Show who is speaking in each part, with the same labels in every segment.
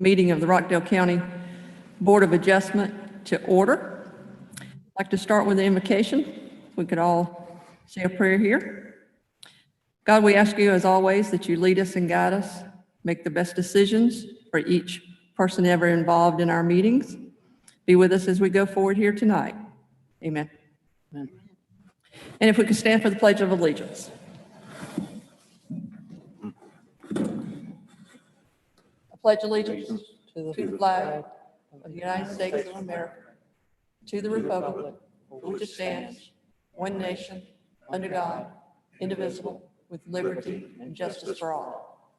Speaker 1: meeting of the Rockdale County Board of Adjustment to order. I'd like to start with the invocation. We could all say a prayer here. God, we ask you as always that you lead us and guide us, make the best decisions for each person ever involved in our meetings. Be with us as we go forward here tonight. Amen. Amen. And if we could stand for the Pledge of Allegiance. I pledge allegiance to the flag of the United States of America, to the republic for which it stands, one nation, under God, indivisible, with liberty and justice for all.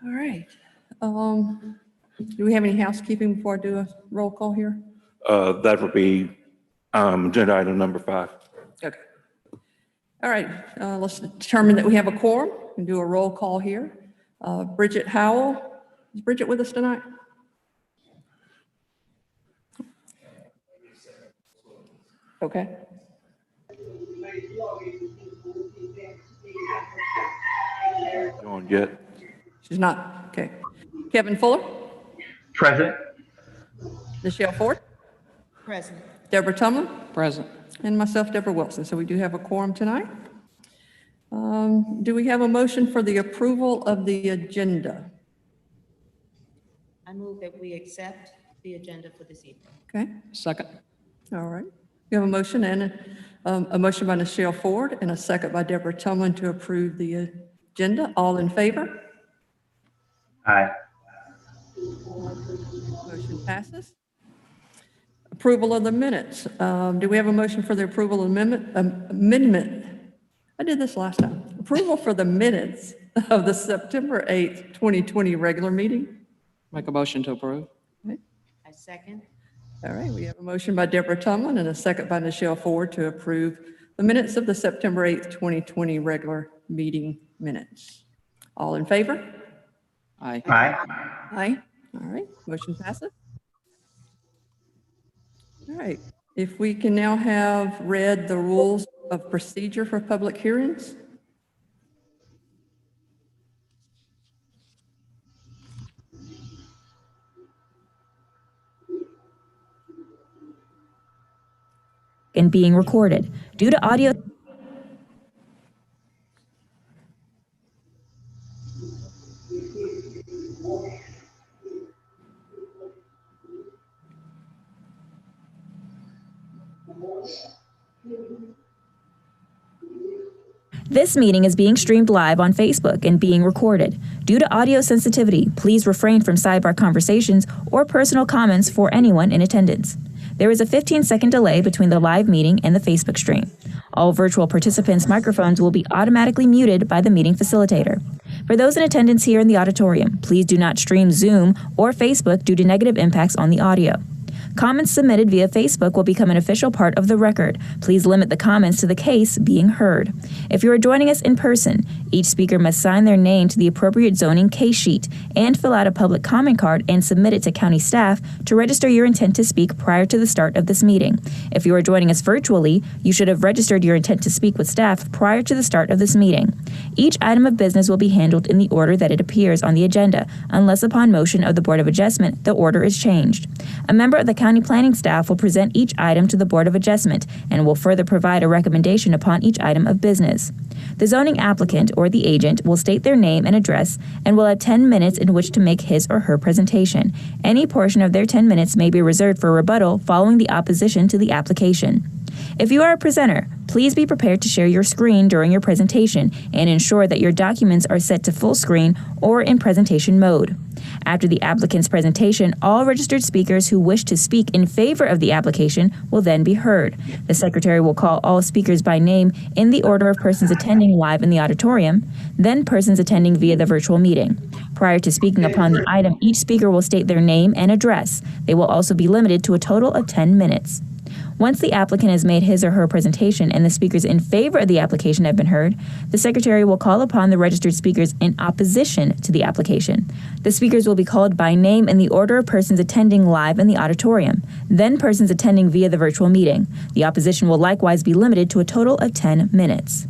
Speaker 1: All right. Do we have any housekeeping before I do a roll call here?
Speaker 2: That would be agenda item number 5.
Speaker 1: Okay. All right, let's determine that we have a quorum and do a roll call here. Bridget Howell, is Bridget with us tonight? Okay.
Speaker 2: Going yet?
Speaker 1: She's not, okay. Kevin Fuller?
Speaker 3: Present.
Speaker 1: Michelle Ford?
Speaker 4: Present.
Speaker 1: Deborah Tumlin?
Speaker 3: Present.
Speaker 1: And myself, Deborah Wilson. So we do have a quorum tonight. Do we have a motion for the approval of the agenda?
Speaker 4: I move that we accept the agenda for this evening.
Speaker 1: Okay,
Speaker 3: Second.
Speaker 1: all right. We have a motion and a motion by Michelle Ford and a second by Deborah Tumlin to approve the agenda. All in favor?
Speaker 3: Aye.
Speaker 1: Motion passes. Approval of the minutes. Do we have a motion for the approval of amendment? I did this last time. Approval for the minutes of the September 8th, 2020 regular meeting.
Speaker 3: Make a motion to approve.
Speaker 1: Okay.
Speaker 4: I second.
Speaker 1: All right, we have a motion by Deborah Tumlin and a second by Michelle Ford to approve the minutes of the September 8th, 2020 regular meeting minutes. All in favor?
Speaker 3: Aye. Aye.
Speaker 1: Aye. All right, motion passes. All right, if we can now have read the rules of procedure for public hearings.
Speaker 5: And being recorded due to audio. This meeting is being streamed live on Facebook and being recorded. Due to audio sensitivity, please refrain from sidebar conversations or personal comments for anyone in attendance. There is a 15-second delay between the live meeting and the Facebook stream. All virtual participants' microphones will be automatically muted by the meeting facilitator. For those in attendance here in the auditorium, please do not stream Zoom or Facebook due to negative impacts on the audio. Comments submitted via Facebook will become an official part of the record. Please limit the comments to the case being heard. If you are joining us in person, each speaker must sign their name to the appropriate zoning case sheet and fill out a public comment card and submit it to county staff to register your intent to speak prior to the start of this meeting. If you are joining us virtually, you should have registered your intent to speak with staff prior to the start of this meeting. Each item of business will be handled in the order that it appears on the agenda, unless upon motion of the Board of Adjustment, the order is changed. A member of the county planning staff will present each item to the Board of Adjustment and will further provide a recommendation upon each item of business. The zoning applicant or the agent will state their name and address and will have 10 minutes in which to make his or her presentation. Any portion of their 10 minutes may be reserved for rebuttal following the opposition to the application. If you are a presenter, please be prepared to share your screen during your presentation and ensure that your documents are set to full screen or in presentation mode. After the applicant's presentation, all registered speakers who wish to speak in favor of the application will then be heard. The secretary will call all speakers by name in the order of persons attending live in the auditorium, then persons attending via the virtual meeting. Prior to speaking upon the item, each speaker will state their name and address. They will also be limited to a total of 10 minutes. Once the applicant has made his or her presentation and the speakers in favor of the application have been heard, the secretary will call upon the registered speakers in opposition to the application. The speakers will be called by name in the order of persons attending live in the auditorium, then persons attending via the virtual meeting. The opposition will likewise be limited to a total of 10 minutes.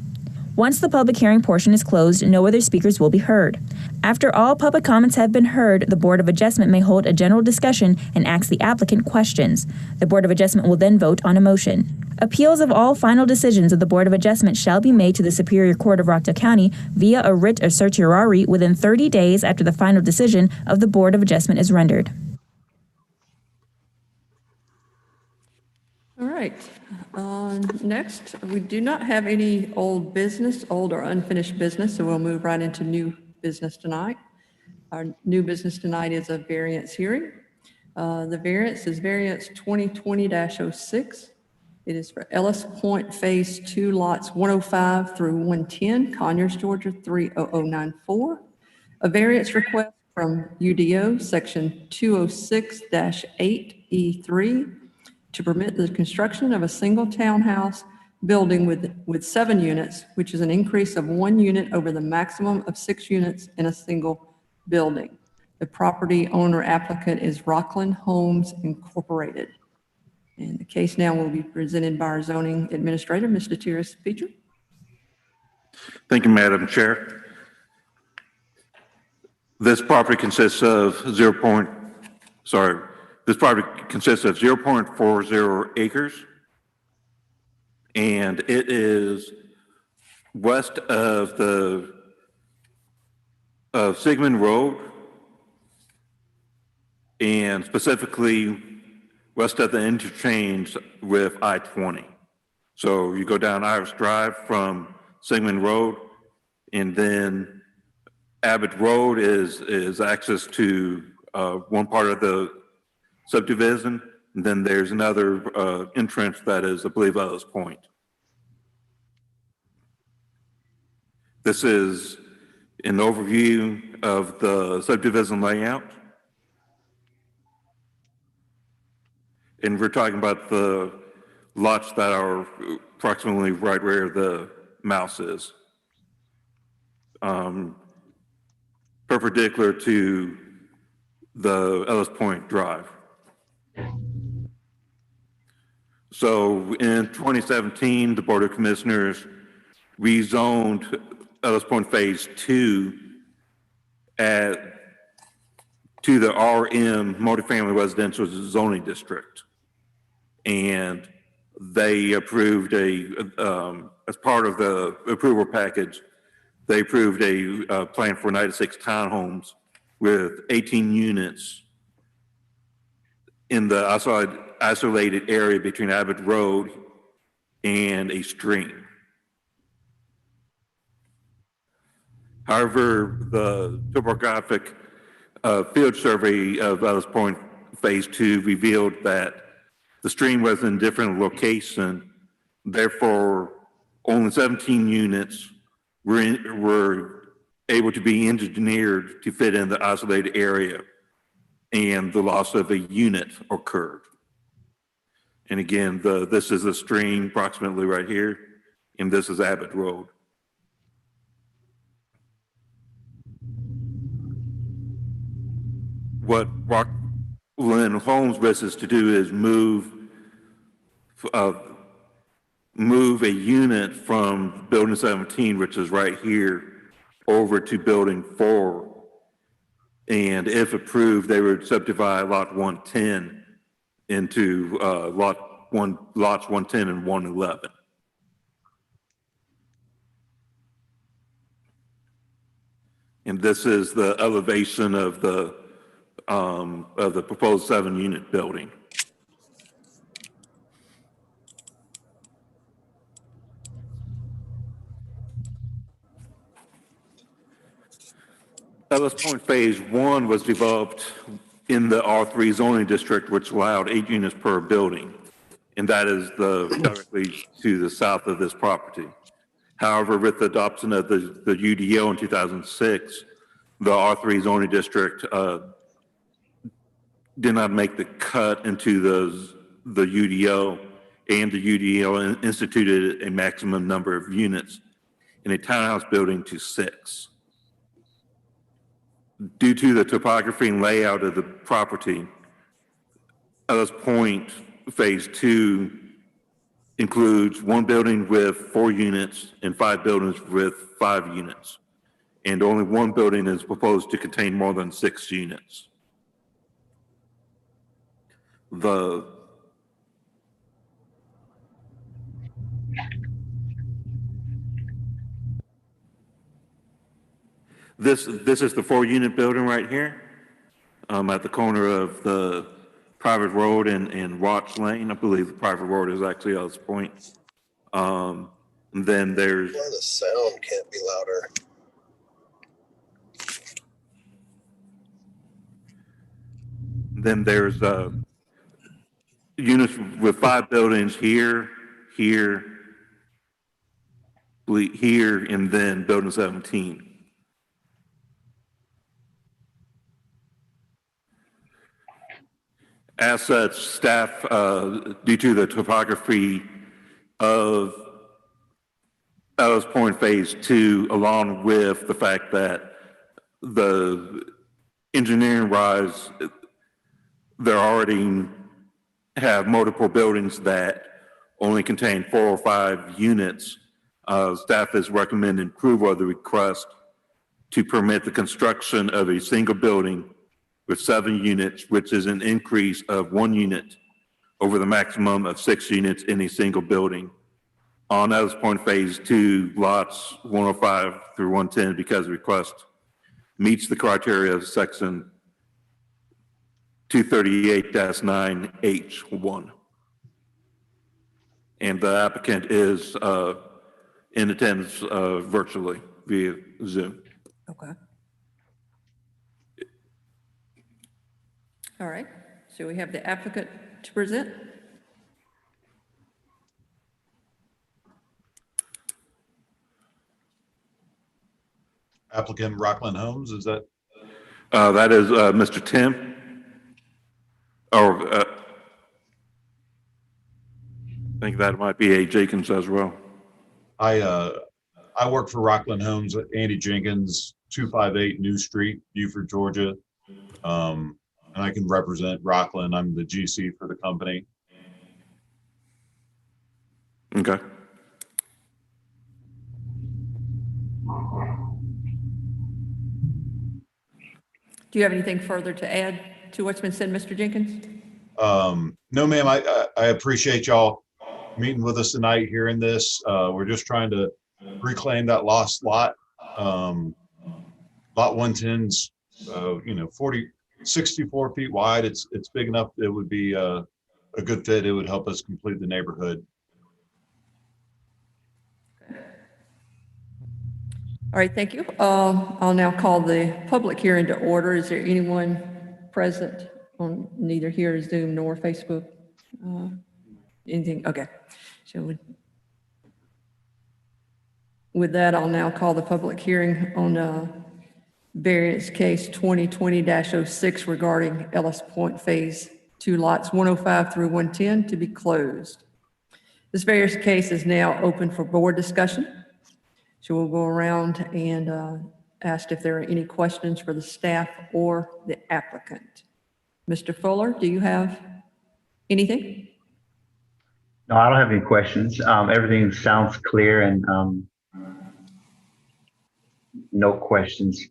Speaker 5: Once the public hearing portion is closed, no other speakers will be heard. After all public comments have been heard, the Board of Adjustment may hold a general discussion and ask the applicant questions. The Board of Adjustment will then vote on a motion. Appeals of all final decisions of the Board of Adjustment shall be made to the Superior Court of Rockdale County via a writ of certiorari within 30 days after the final decision of the Board of Adjustment is rendered.
Speaker 1: All right. Next, we do not have any old or unfinished business, so we'll move right into new business tonight. Our new business tonight is a variance hearing. The variance is variance 2020-06. It is for Ellis Point Phase 2, lots 105 through 110, Conyers, Georgia 30094. A variance request from UDO, Section 206-8E3, to permit the construction of a single townhouse building with 7 units, which is an increase of 1 unit over the maximum of 6 units in a single building. The property owner applicant is Rockland Homes Incorporated. And the case now will be presented by our zoning administrator, Mr. Tiris Petrie.
Speaker 2: Thank you, Madam Chair. This property consists of 0.40 acres, and it is west of Sigmund Road, and specifically west of the interchange with I-20. So you go down Iris Drive from Sigmund Road, and then Abbott Road is access to one part of the subdivision, and then there's another entrance that is, I believe, Ellis Point. This is an overview of the subdivision layout. And we're talking about the lots that are approximately right where the mouse is. Perpendicular to the Ellis Point Drive. So in 2017, the Board of Commissioners rezoned Ellis Point Phase 2 to the RM multifamily residential zoning district. And they approved as part of the approval package, they approved a plan for 96 townhomes with 18 units in the isolated area between Abbott Road and a stream. However, the topographic field survey of Ellis Point Phase 2 revealed that the stream was in a different location, therefore only 17 units were able to be engineered to fit in the isolated area, and the loss of a unit occurred. And again, this is a stream approximately right here, and this is Abbott Road. What Rockland Homes wishes to do is move a unit from building 17, which is right here, over to building 4. And if approved, they would subdivide lot 110 into lots 110 and 111. And this is the elevation of the proposed 7-unit building. Ellis Point Phase 1 was developed in the R3 zoning district, which allowed 8 units per building, and that is directly to the south of this property. However, with the adoption of the UDO in 2006, the R3 zoning district did not make the cut into the UDO, and the UDO instituted a maximum number of units in a townhouse building to 6. Due to the topography and layout of the property, Ellis Point Phase 2 includes 1 building with 4 units and 5 buildings with 5 units. And only 1 building is proposed to contain more than 6 units. This is the 4-unit building right here, at the corner of the private road and Watts Lane. I believe the private road is actually Ellis Point. And then there's.
Speaker 6: Why the sound can't be louder?
Speaker 2: Then there's units with 5 buildings here, here, and then building 17. As such, staff, due to the topography of Ellis Point Phase 2, along with the fact that the engineering-wise, they already have multiple buildings that only contain 4 or 5 units, staff is recommending approval of the request to permit the construction of a single building with 7 units, which is an increase of 1 unit over the maximum of 6 units in a single building on Ellis Point Phase 2, lots 105 through 110, because the request meets the criteria of Section 238-9H1. And the applicant is in attendance virtually via Zoom.
Speaker 1: Okay. All right, so we have the applicant to present.
Speaker 7: Applicant Rockland Homes, is that?
Speaker 2: That is Mr. Tim. Or I think that might be A. Jenkins as well.
Speaker 7: I work for Rockland Homes, Andy Jenkins, 258 New Street, Beaufort, Georgia. And I can represent Rockland. I'm the GC for the company.
Speaker 2: Okay.
Speaker 1: Do you have anything further to add to what's been said, Mr. Jenkins?
Speaker 7: No, ma'am, I appreciate y'all meeting with us tonight, hearing this. We're just trying to reclaim that lost lot. Lot 110's, 64 feet wide. It's big enough. It would be a good fit. It would help us complete the neighborhood.
Speaker 1: All right, thank you. I'll now call the public hearing to order. Is there anyone present on neither here Zoom nor Facebook? Anything? Okay. So with that, I'll now call the public hearing on variance case 2020-06 regarding Ellis Point Phase 2 lots 105 through 110 to be closed. This variance case is now open for board discussion. So we'll go around and ask if there are any questions for the staff or the applicant. Mr. Fuller, do you have anything?
Speaker 3: No, I don't have any questions. Everything sounds clear and no questions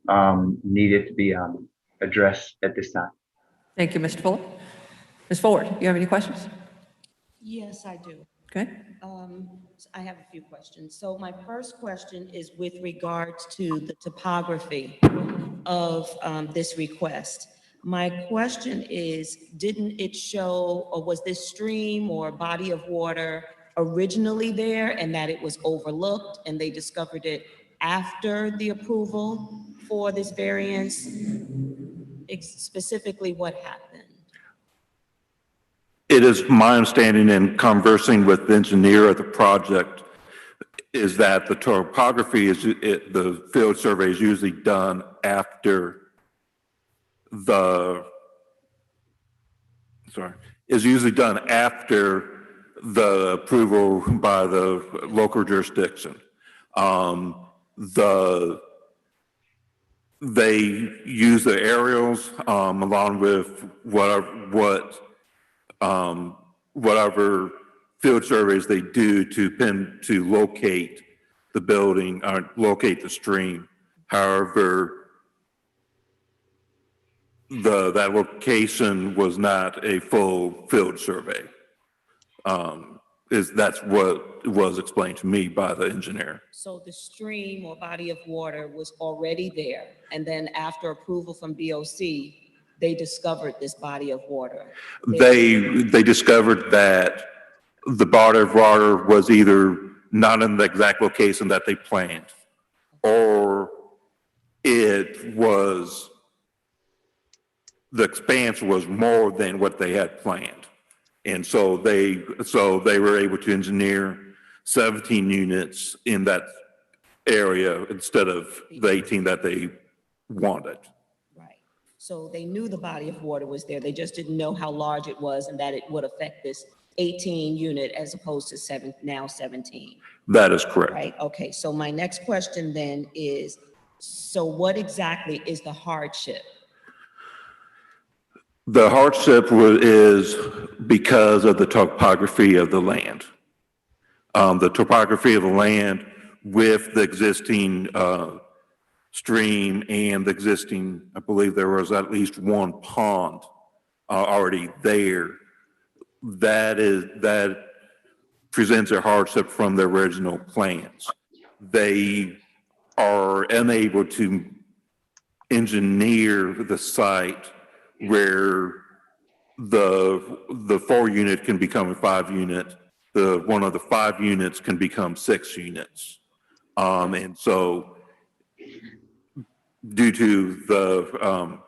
Speaker 3: needed to be addressed at this time.
Speaker 1: Thank you, Mr. Fuller. Ms. Ford, you have any questions?
Speaker 4: Yes, I do.
Speaker 1: Okay.
Speaker 4: I have a few questions. So my first question is with regards to the topography of this request. My question is, didn't it show, or was this stream or body of water originally there and that it was overlooked and they discovered it after the approval for this variance? Specifically, what happened?
Speaker 2: It is my understanding in conversing with the engineer of the project is that the topography is, the field survey is usually done after the approval by the local jurisdiction. They use the aerials along with whatever field surveys they do to locate the building or locate the stream. However, that location was not a full field survey. That's what was explained to me by the engineer.
Speaker 4: So the stream or body of water was already there, and then after approval from BOC, they discovered this body of water.
Speaker 2: They discovered that the body of water was either not in the exact location that they planned, or the expanse was more than what they had planned. And so they were able to engineer 17 units in that area instead of the 18 that they wanted.
Speaker 4: Right. So they knew the body of water was there. They just didn't know how large it was and that it would affect this 18 unit as opposed to now 17.
Speaker 2: That is correct.
Speaker 4: Right. Okay. So my next question then is, so what exactly is the hardship?
Speaker 2: The hardship is because of the topography of the land. The topography of the land with the existing stream and the existing, I believe there was at least one pond already there. That presents a hardship from the original plans. They are unable to engineer the site where the 4 unit can become a 5 unit, one of the 5 units can become 6 units. And so due to the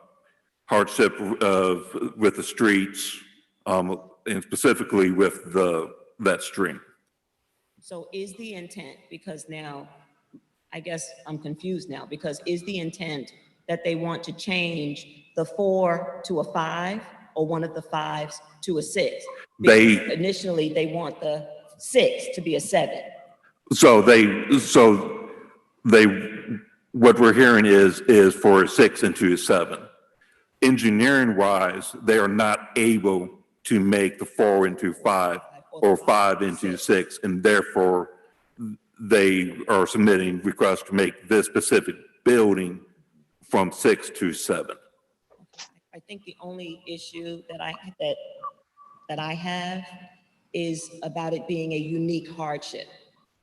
Speaker 2: hardship with the streets, and specifically with that stream.
Speaker 4: So is the intent, because now, I guess I'm confused now, because is the intent that they want to change the 4 to a 5 or one of the 5s to a 6? Because initially they want the 6 to be a 7.
Speaker 2: So what we're hearing is for a 6 into a 7. Engineering wise, they are not able to make the 4 into 5 or 5 into 6, and therefore they are submitting requests to make this specific building from 6 to 7.
Speaker 4: I think the only issue that I have is about it being a unique hardship.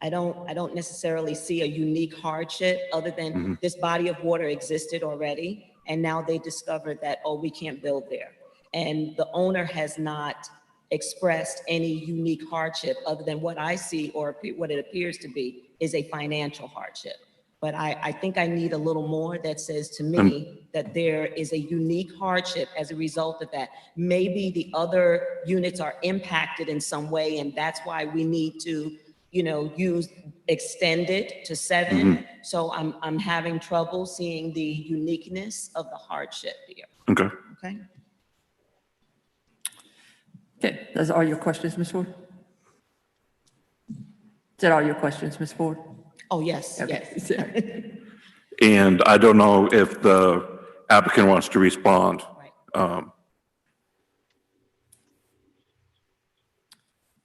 Speaker 4: I don't necessarily see a unique hardship other than this body of water existed already, and now they discovered that, oh, we can't build there. And the owner has not expressed any unique hardship other than what I see, or what it appears to be, is a financial hardship. But I think I need a little more that says to me that there is a unique hardship as a result of that. Maybe the other units are impacted in some way, and that's why we need to, extend it to 7. So I'm having trouble seeing the uniqueness of the hardship here.
Speaker 2: Okay.
Speaker 4: Okay.
Speaker 1: Okay, those are all your questions, Ms. Ford? Is that all your questions, Ms. Ford?
Speaker 4: Oh, yes,
Speaker 1: Okay.
Speaker 4: yes.
Speaker 2: And I don't know if the applicant wants to respond.
Speaker 4: Right.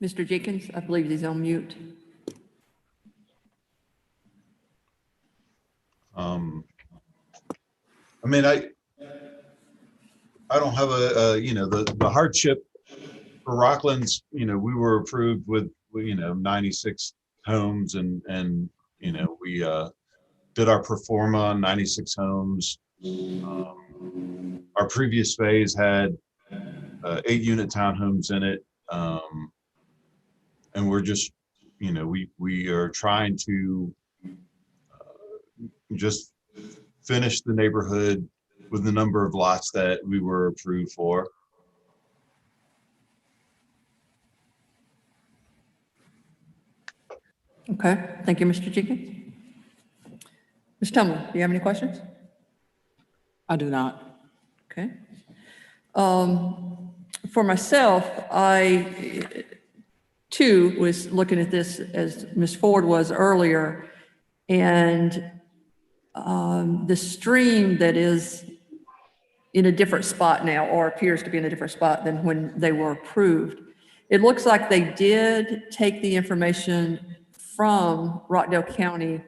Speaker 1: Mr. Jenkins, I believe he's on mute.
Speaker 7: I mean, I don't have the hardship for Rockland's, we were approved with 96 homes and we did our pro forma on 96 homes. Our previous phase had 8 unit townhomes in it. And we're just, we are trying to just finish the neighborhood with the number of lots that we were approved for.
Speaker 1: Okay, thank you, Mr. Jenkins. Ms. Tumlin, do you have any questions?
Speaker 8: I do not.
Speaker 1: Okay. For myself, I too was looking at this as Ms. Ford was earlier, and the stream that is in a different spot now, or appears to be in a different spot than when they were approved. It looks like they did take the information from Rockdale County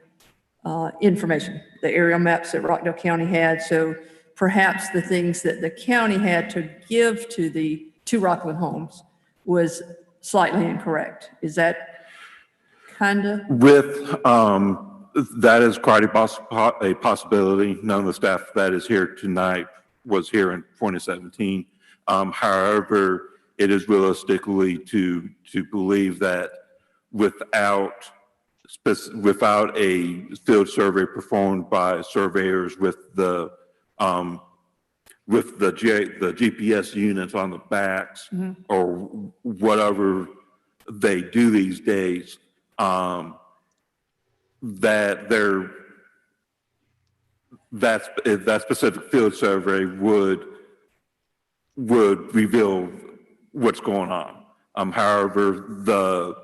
Speaker 1: information, the aerial maps that Rockdale County had. So perhaps the things that the county had to give to the two Rockland homes was slightly incorrect. Is that kind of?
Speaker 2: With, that is quite a possibility. None of the staff that is here tonight was here in 2017. However, it is realistically to believe that without a field survey performed by surveyors with the GPS units on the backs or whatever they do these days, that that specific field survey would reveal what's going on. However, the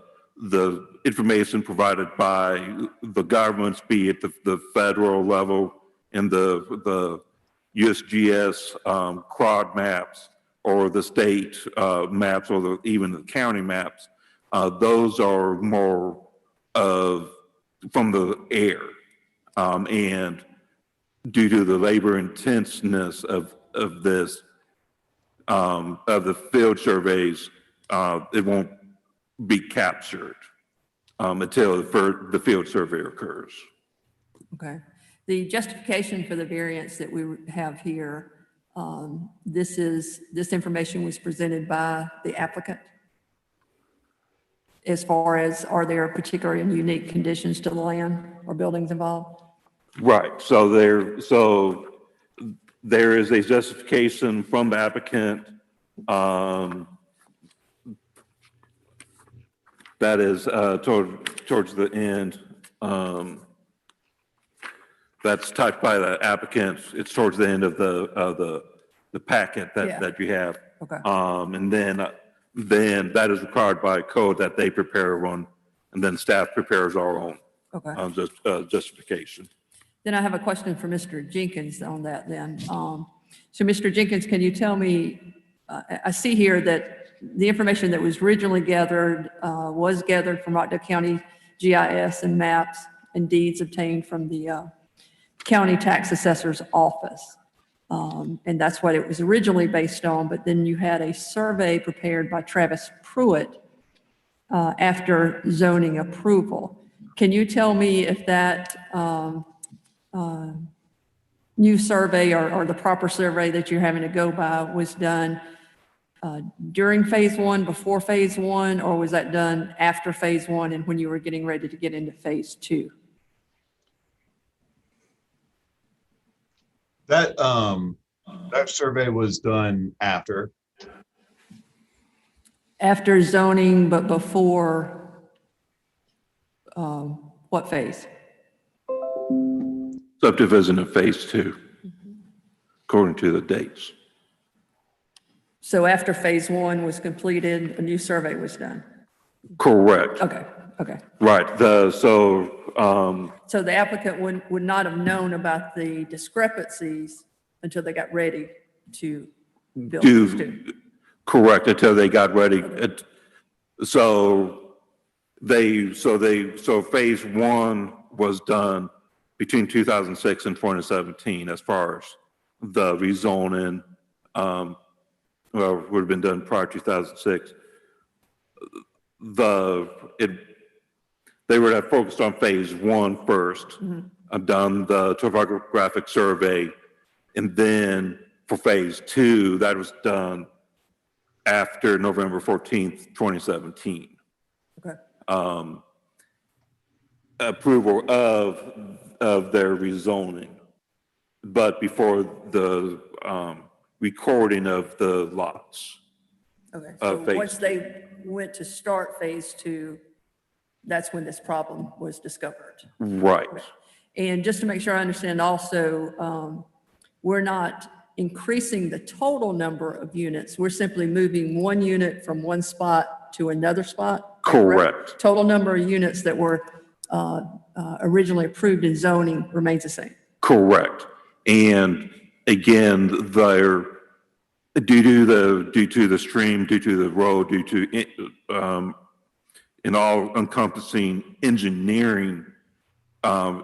Speaker 2: information provided by the governments, be it the federal level and the USGS CROD maps or the state maps or even the county maps, those are more of from the air. And due to the labor intenseness of this, of the field surveys, it won't be captured until the field survey occurs.
Speaker 1: Okay. The justification for the variance that we have here, this information was presented by the applicant as far as are there particular and unique conditions to the land or buildings involved?
Speaker 2: Right. So there is a justification from the applicant that is towards the end. That's typed by the applicant. It's towards the end of the packet that you have.
Speaker 1: Okay.
Speaker 2: And then that is required by code that they prepare one, and then staff prepares our own justification.
Speaker 1: Then I have a question for Mr. Jenkins on that then. So Mr. Jenkins, can you tell me, I see here that the information that was originally gathered was gathered from Rockdale County GIS and maps and deeds obtained from the county tax assessor's office. And that's what it was originally based on, but then you had a survey prepared by Travis Pruitt after zoning approval. Can you tell me if that new survey or the proper survey that you're having to go by was done during phase one, before phase one, or was that done after phase one and when you were getting ready to get into phase two?
Speaker 7: That survey was done after.
Speaker 1: After zoning, but before what phase?
Speaker 2: Subdivision of phase two, according to the dates.
Speaker 1: So after phase one was completed, a new survey was done?
Speaker 2: Correct.
Speaker 1: Okay, okay.
Speaker 2: Right.
Speaker 1: So the applicant would not have known about the discrepancies until they got ready to build phase two?
Speaker 2: Correct, until they got ready.
Speaker 1: Okay.
Speaker 2: So phase one was done between 2006 and 2017 as far as the rezoning, well, would have been done prior to 2006. They would have focused on phase one first, done the topographic survey, and then for phase two, that was done after November 14th, 2017.
Speaker 1: Okay.
Speaker 2: Approval of their rezoning, but before the recording of the lots.
Speaker 1: Okay, so
Speaker 2: phase
Speaker 1: once they went to start phase two, that's when this problem was discovered.
Speaker 2: Right.
Speaker 1: And just to make sure I understand also, we're not increasing the total number of units. We're simply moving one unit from one spot to another spot?
Speaker 2: Correct.
Speaker 1: Total number of units that were originally approved in zoning remains the same?
Speaker 2: Correct. And again, due to the stream, due to the road, due to an all encompassing engineering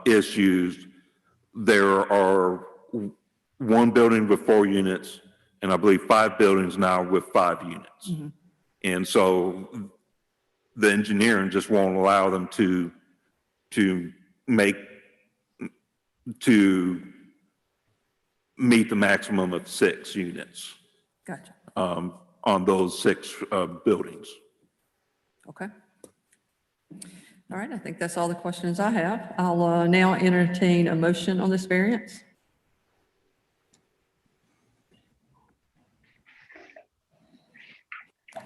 Speaker 2: issues, there are one building with 4 units, and I believe 5 buildings now with 5 units. And so the engineering just won't allow them to meet the maximum of 6 units
Speaker 1: Gotcha.
Speaker 2: on those 6 buildings.
Speaker 1: Okay. All right, I think that's all the questions I have. I'll now entertain a motion on this variance.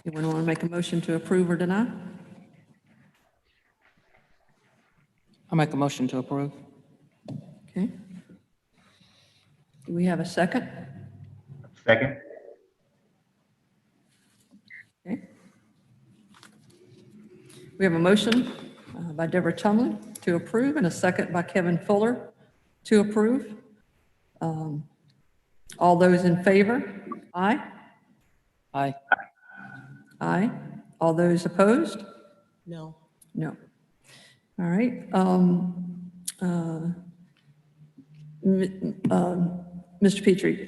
Speaker 1: Anyone want to make a motion to approve or deny?
Speaker 8: I'll make a motion to approve.
Speaker 1: Okay. Do we have a second?
Speaker 3: Second?
Speaker 1: Okay. We have a motion by Deborah Tumlin to approve and a second by Kevin Fuller to approve. All those in favor? Aye.
Speaker 8: Aye.
Speaker 1: Aye. All those opposed?
Speaker 4: No.
Speaker 1: No. All right. Mr. Petrie,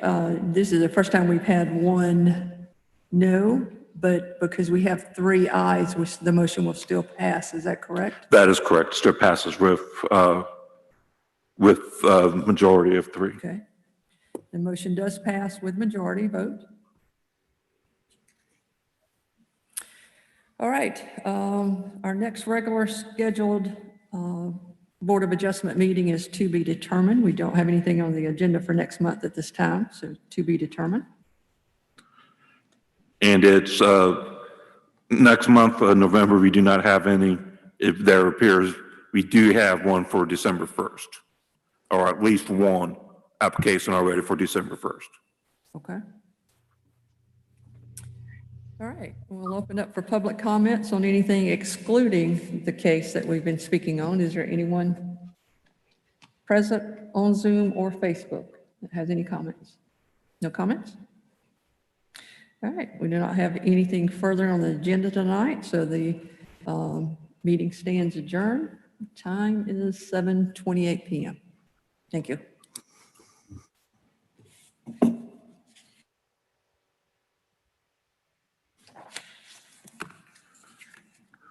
Speaker 1: this is the first time we've had one no, but because we have 3 ayes, the motion will still pass. Is that correct?
Speaker 2: That is correct. Still passes with majority of 3.
Speaker 1: Okay. The motion does pass with majority vote. All right. Our next regular scheduled Board of Adjustment meeting is to be determined. We don't have anything on the agenda for next month at this time, so to be determined.
Speaker 2: And it's next month, November, we do not have any. If there appears, we do have one for December 1st, or at least one application already for December 1st.
Speaker 1: Okay. All right, we'll open up for public comments on anything excluding the case that we've been speaking on. Is there anyone present on Zoom or Facebook that has any comments? No comments? All right, we do not have anything further on the agenda tonight, so the meeting stands adjourned. Time is 7:28 p.m. Thank you.